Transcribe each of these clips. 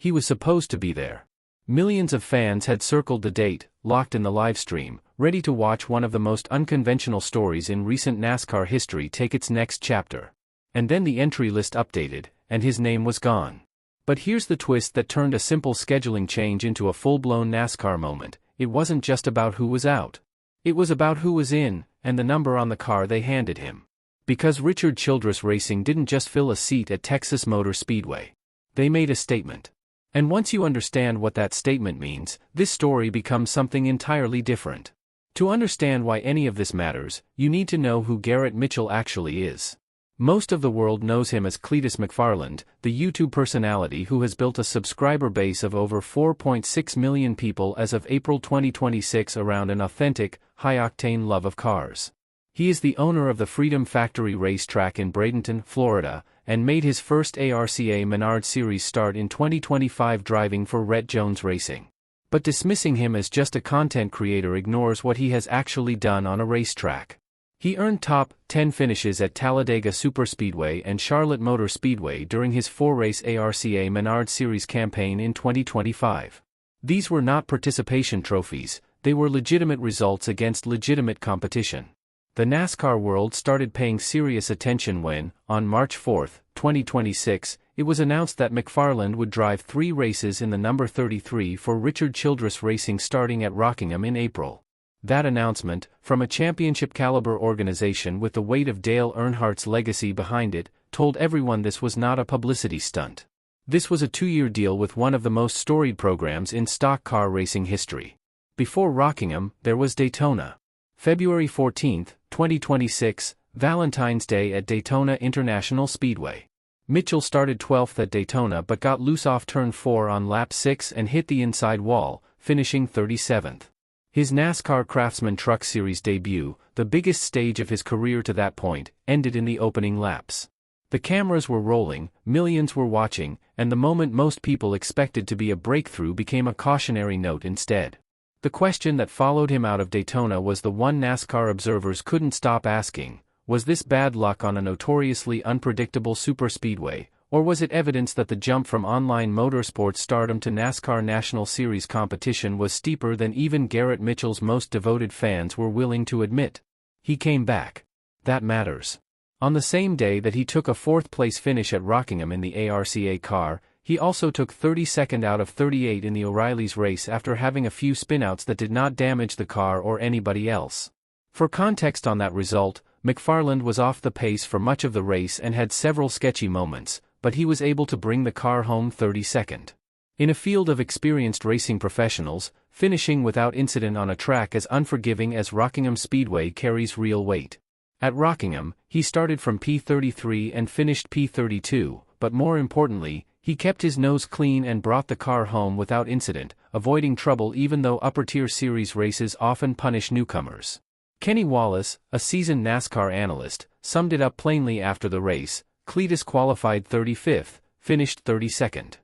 He was supposed to be there. Millions of fans had circled the date, locked in the livestream, ready to watch one of the most unconventional stories in recent NASCAR history take its next chapter. And then the entry list updated, and his name was gone. But here's the twist that turned a simple scheduling change into a full-blown NASCAR moment. It wasn't just about who was out. It was about who was in, and the number on the car they handed him. Because Richard Childress Racing didn't just fill a seat at Texas Motor Speedway. They made a statement. And once you understand what that statement means, this story becomes something entirely different. To understand why any of this matters, you need to know who Garrett Mitchell actually is. Most of the world knows him as Cletus McFarland, the YouTube personality who has built a subscriber base of over 4.6 million people as of April 2026 around an authentic, high-octane love of cars. He is the owner of the Freedom Factory racetrack in Bradenton, Florida, and made his first ARCA Menard Series start in 2025 driving for Rhett Jones Racing. But dismissing him as just a content creator ignores what he has actually done on a racetrack. He earned top 10 finishes at Talladega Superspeedway and Charlotte Motor Speedway during his 4-race ARCA Menard Series campaign in 2025. These were not participation trophies, they were legitimate results against legitimate competition. The NASCAR world started paying serious attention when, on March 4, 2026, it was announced that McFarland would drive 3 races in the number 33 for Richard Childress Racing starting at Rockingham in April. That announcement, from a championship-caliber organization with the weight of Dale Earnhardt's legacy behind it, told everyone this was not a publicity stunt. This was a 2-year deal with one of the most storied programs in stock car racing history. Before Rockingham, there was Daytona. February 14, 2026, Valentine's Day at Daytona International Speedway. Mitchell started 12th at Daytona but got loose off turn 4 on lap 6 and hit the inside wall, finishing 37th. His NASCAR Craftsman Truck Series debut, the biggest stage of his career to that point, ended in the opening laps. The cameras were rolling, millions were watching, and the moment most people expected to be a breakthrough became a cautionary note instead. The question that followed him out of Daytona was the one NASCAR observers couldn't stop asking: was this bad luck on a notoriously unpredictable superspeedway, or was it evidence that the jump from online motorsports stardom to NASCAR National Series competition was steeper than even Garrett Mitchell's most devoted fans were willing to admit? He came back. That matters. On the same day that he took a 4th-place finish at Rockingham in the ARCA car, he also took 32nd out of 38 in the O'Reilly's race after having a few spinouts that did not damage the car or anybody else. For context on that result, McFarland was off the pace for much of the race and had several sketchy moments, but he was able to bring the car home 32nd. In a field of experienced racing professionals, finishing without incident on a track as unforgiving as Rockingham Speedway carries real weight. At Rockingham, he started from P33 and finished P32, but more importantly, he kept his nose clean and brought the car home without incident, avoiding trouble even though upper-tier series races often punish newcomers. Kenny Wallace, a seasoned NASCAR analyst, summed it up plainly after the race: Cletus qualified 35th, finished 32nd.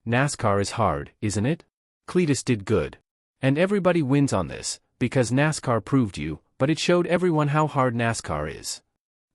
NASCAR is hard, isn't it? Cletus did good. And everybody wins on this, because NASCAR proved you, but it showed everyone how hard NASCAR is.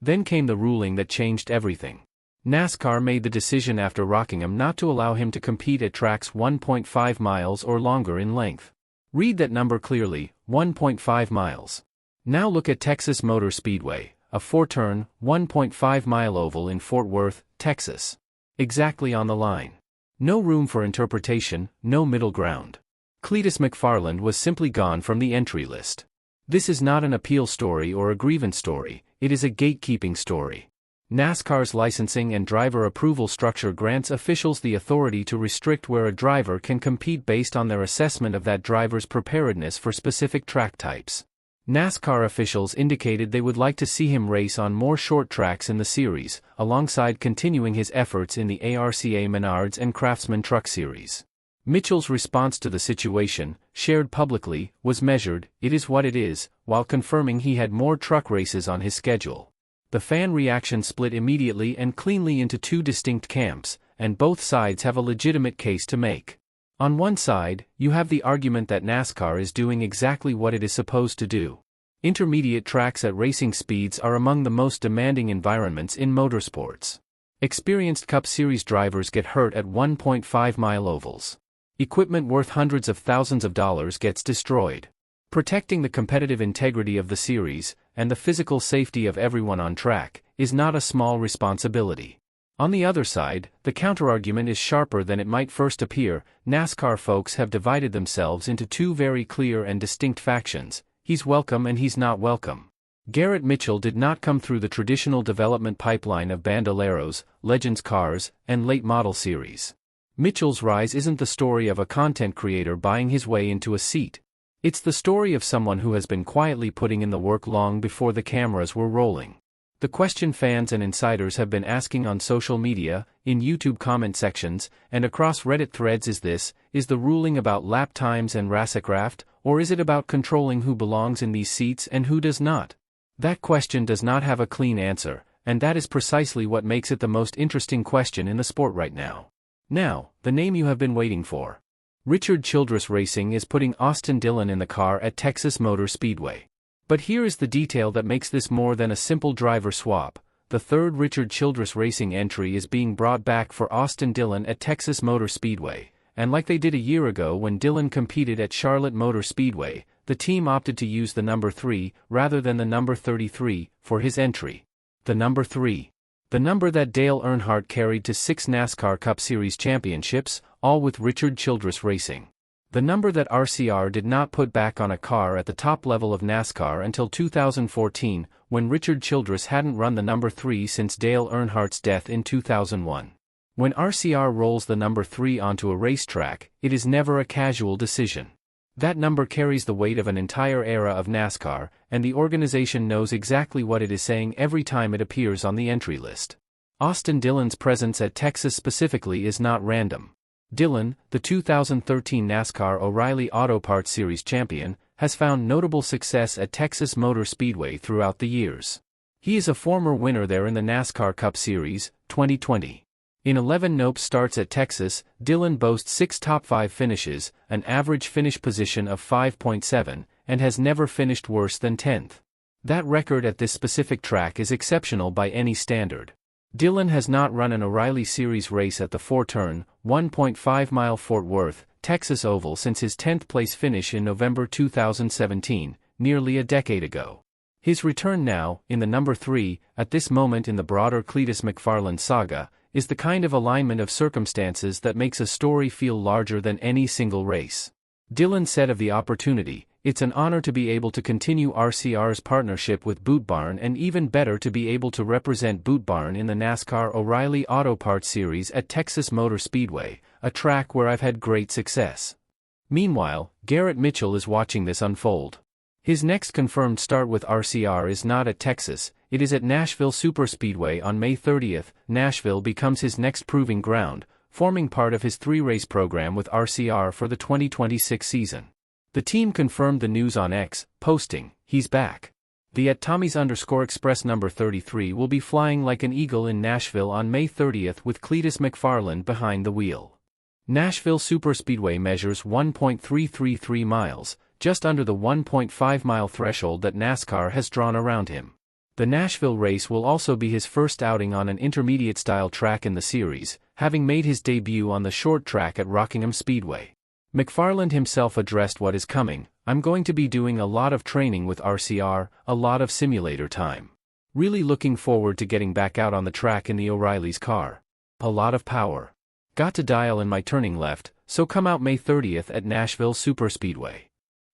Then came the ruling that changed everything. NASCAR made the decision after Rockingham not to allow him to compete at tracks 1.5 miles or longer in length. Read that number clearly, 1.5 miles. Now look at Texas Motor Speedway, a 4-turn, 1.5-mile oval in Fort Worth, Texas. Exactly on the line. No room for interpretation, no middle ground. Cletus McFarland was simply gone from the entry list. This is not an appeal story or a grievance story, it is a gatekeeping story. NASCAR's licensing and driver approval structure grants officials the authority to restrict where a driver can compete based on their assessment of that driver's preparedness for specific track types. NASCAR officials indicated they would like to see him race on more short tracks in the series, alongside continuing his efforts in the ARCA Menards and Craftsman Truck Series. Mitchell's response to the situation, shared publicly, was measured, "It is what it is," while confirming he had more truck races on his schedule. The fan reaction split immediately and cleanly into 2 distinct camps, and both sides have a legitimate case to make. On one side, you have the argument that NASCAR is doing exactly what it is supposed to do. Intermediate tracks at racing speeds are among the most demanding environments in motorsports. Experienced Cup Series drivers get hurt at 1.5-mile ovals. Equipment worth hundreds of thousands of dollars gets destroyed. Protecting the competitive integrity of the series, and the physical safety of everyone on track, is not a small responsibility. On the other side, the counterargument is sharper than it might first appear. NASCAR folks have divided themselves into two very clear and distinct factions: he's welcome and he's not welcome. Garrett Mitchell did not come through the traditional development pipeline of Bandoleros, Legends cars, and late model series. Mitchell's rise isn't the story of a content creator buying his way into a seat. It's the story of someone who has been quietly putting in the work long before the cameras were rolling. The question fans and insiders have been asking on social media, in YouTube comment sections, and across Reddit threads is the ruling about lap times and racecraft, or is it about controlling who belongs in these seats and who does not? That question does not have a clean answer, and that is precisely what makes it the most interesting question in the sport right now. Now, the name you have been waiting for. Richard Childress Racing is putting Austin Dillon in the car at Texas Motor Speedway. But here is the detail that makes this more than a simple driver swap. The third Richard Childress Racing entry is being brought back for Austin Dillon at Texas Motor Speedway, and like they did a year ago when Dillon competed at Charlotte Motor Speedway, the team opted to use the number 3, rather than the number 33, for his entry. The number 3. The number that Dale Earnhardt carried to 6 NASCAR Cup Series championships, all with Richard Childress Racing. The number that RCR did not put back on a car at the top level of NASCAR until 2014, when Richard Childress hadn't run the number 3 since Dale Earnhardt's death in 2001. When RCR rolls the number 3 onto a racetrack, it is never a casual decision. That number carries the weight of an entire era of NASCAR, and the organization knows exactly what it is saying every time it appears on the entry list. Austin Dillon's presence at Texas specifically is not random. Dillon, the 2013 NASCAR O'Reilly Auto Parts Series champion, has found notable success at Texas Motor Speedway throughout the years. He is a former winner there in the NASCAR Cup Series, 2020. In 11 NOPE starts at Texas, Dillon boasts 6 top 5 finishes, an average finish position of 5.7, and has never finished worse than 10th. That record at this specific track is exceptional by any standard. Dillon has not run an O'Reilly Series race at the 4-turn, 1.5-mile Fort Worth, Texas Oval since his 10th place finish in November 2017, nearly a decade ago. His return now, in the number 3, at this moment in the broader Cletus McFarland saga, is the kind of alignment of circumstances that makes a story feel larger than any single race. Dillon said of the opportunity, "It's an honor to be able to continue RCR's partnership with Boot Barn and even better to be able to represent Boot Barn in the NASCAR O'Reilly Auto Parts Series at Texas Motor Speedway, a track where I've had great success." Meanwhile, Garrett Mitchell is watching this unfold. His next confirmed start with RCR is not at Texas, it is at Nashville Superspeedway on May 30th. Nashville becomes his next proving ground, forming part of his 3-race program with RCR for the 2026 season. The team confirmed the news on X, posting, "He's back." The @Tommies_Express number 33 will be flying like an eagle in Nashville on May 30th with Cletus McFarland behind the wheel. Nashville Superspeedway measures 1.333 miles, just under the 1.5-mile threshold that NASCAR has drawn around him. The Nashville race will also be his first outing on an intermediate-style track in the series, having made his debut on the short track at Rockingham Speedway. McFarland himself addressed what is coming: "I'm going to be doing a lot of training with RCR, a lot of simulator time. Really looking forward to getting back out on the track in the O'Reilly's car. A lot of power. Got to dial in my turning left, so come out May 30th at Nashville Superspeedway."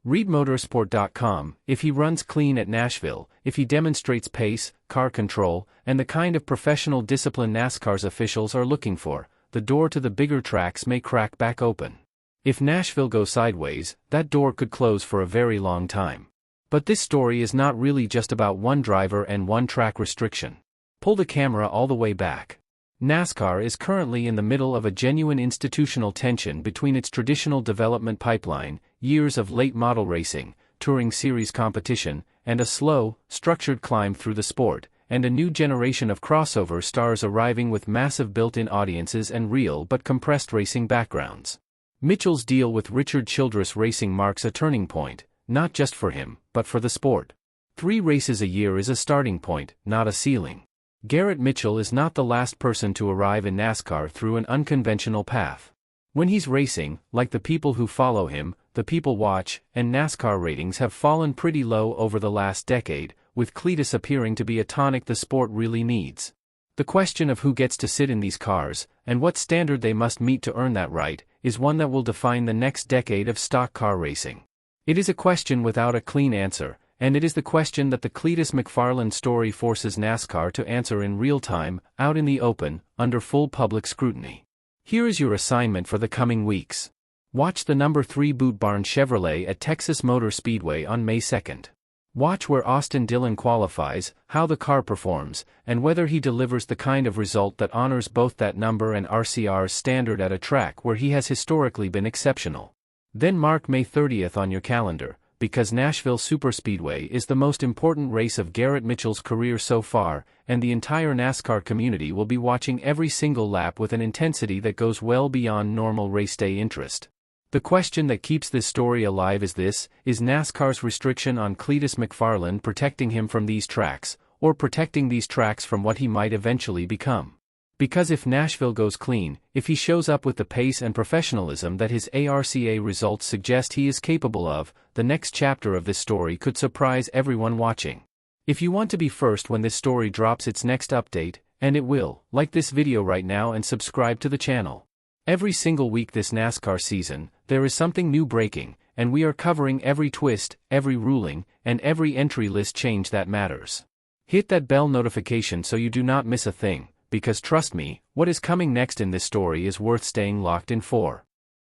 Read Motorsport.com, if he runs clean at Nashville, if he demonstrates pace, car control, and the kind of professional discipline NASCAR's officials are looking for, the door to the bigger tracks may crack back open. If Nashville goes sideways, that door could close for a very long time. But this story is not really just about one driver and one track restriction. Pull the camera all the way back. NASCAR is currently in the middle of a genuine institutional tension between its traditional development pipeline, years of late model racing, touring series competition, and a slow, structured climb through the sport, and a new generation of crossover stars arriving with massive built-in audiences and real but compressed racing backgrounds. Mitchell's deal with Richard Childress Racing marks a turning point, not just for him, but for the sport. 3 races a year is a starting point, not a ceiling. Garrett Mitchell is not the last person to arrive in NASCAR through an unconventional path. When he's racing, like the people who follow him, the people watch, and NASCAR ratings have fallen pretty low over the last decade, with Cletus appearing to be a tonic the sport really needs. The question of who gets to sit in these cars, and what standard they must meet to earn that right, is one that will define the next decade of stock car racing. It is a question without a clean answer, and it is the question that the Cletus McFarland story forces NASCAR to answer in real time, out in the open, under full public scrutiny. Here is your assignment for the coming weeks. Watch the number 3 Boot Barn Chevrolet at Texas Motor Speedway on May 2nd. Watch where Austin Dillon qualifies, how the car performs, and whether he delivers the kind of result that honors both that number and RCR's standard at a track where he has historically been exceptional. Then mark May 30th on your calendar, because Nashville Superspeedway is the most important race of Garrett Mitchell's career so far, and the entire NASCAR community will be watching every single lap with an intensity that goes well beyond normal race day interest. The question that keeps this story alive is this: is NASCAR's restriction on Cletus McFarland protecting him from these tracks, or protecting these tracks from what he might eventually become? Because if Nashville goes clean, if he shows up with the pace and professionalism that his ARCA results suggest he is capable of, the next chapter of this story could surprise everyone watching. If you want to be first when this story drops its next update, and it will, like this video right now and subscribe to the channel. Every single week this NASCAR season, there is something new breaking, and we are covering every twist, every ruling, and every entry list change that matters. Hit that bell notification so you do not miss a thing, because trust me, what is coming next in this story is worth staying locked in for.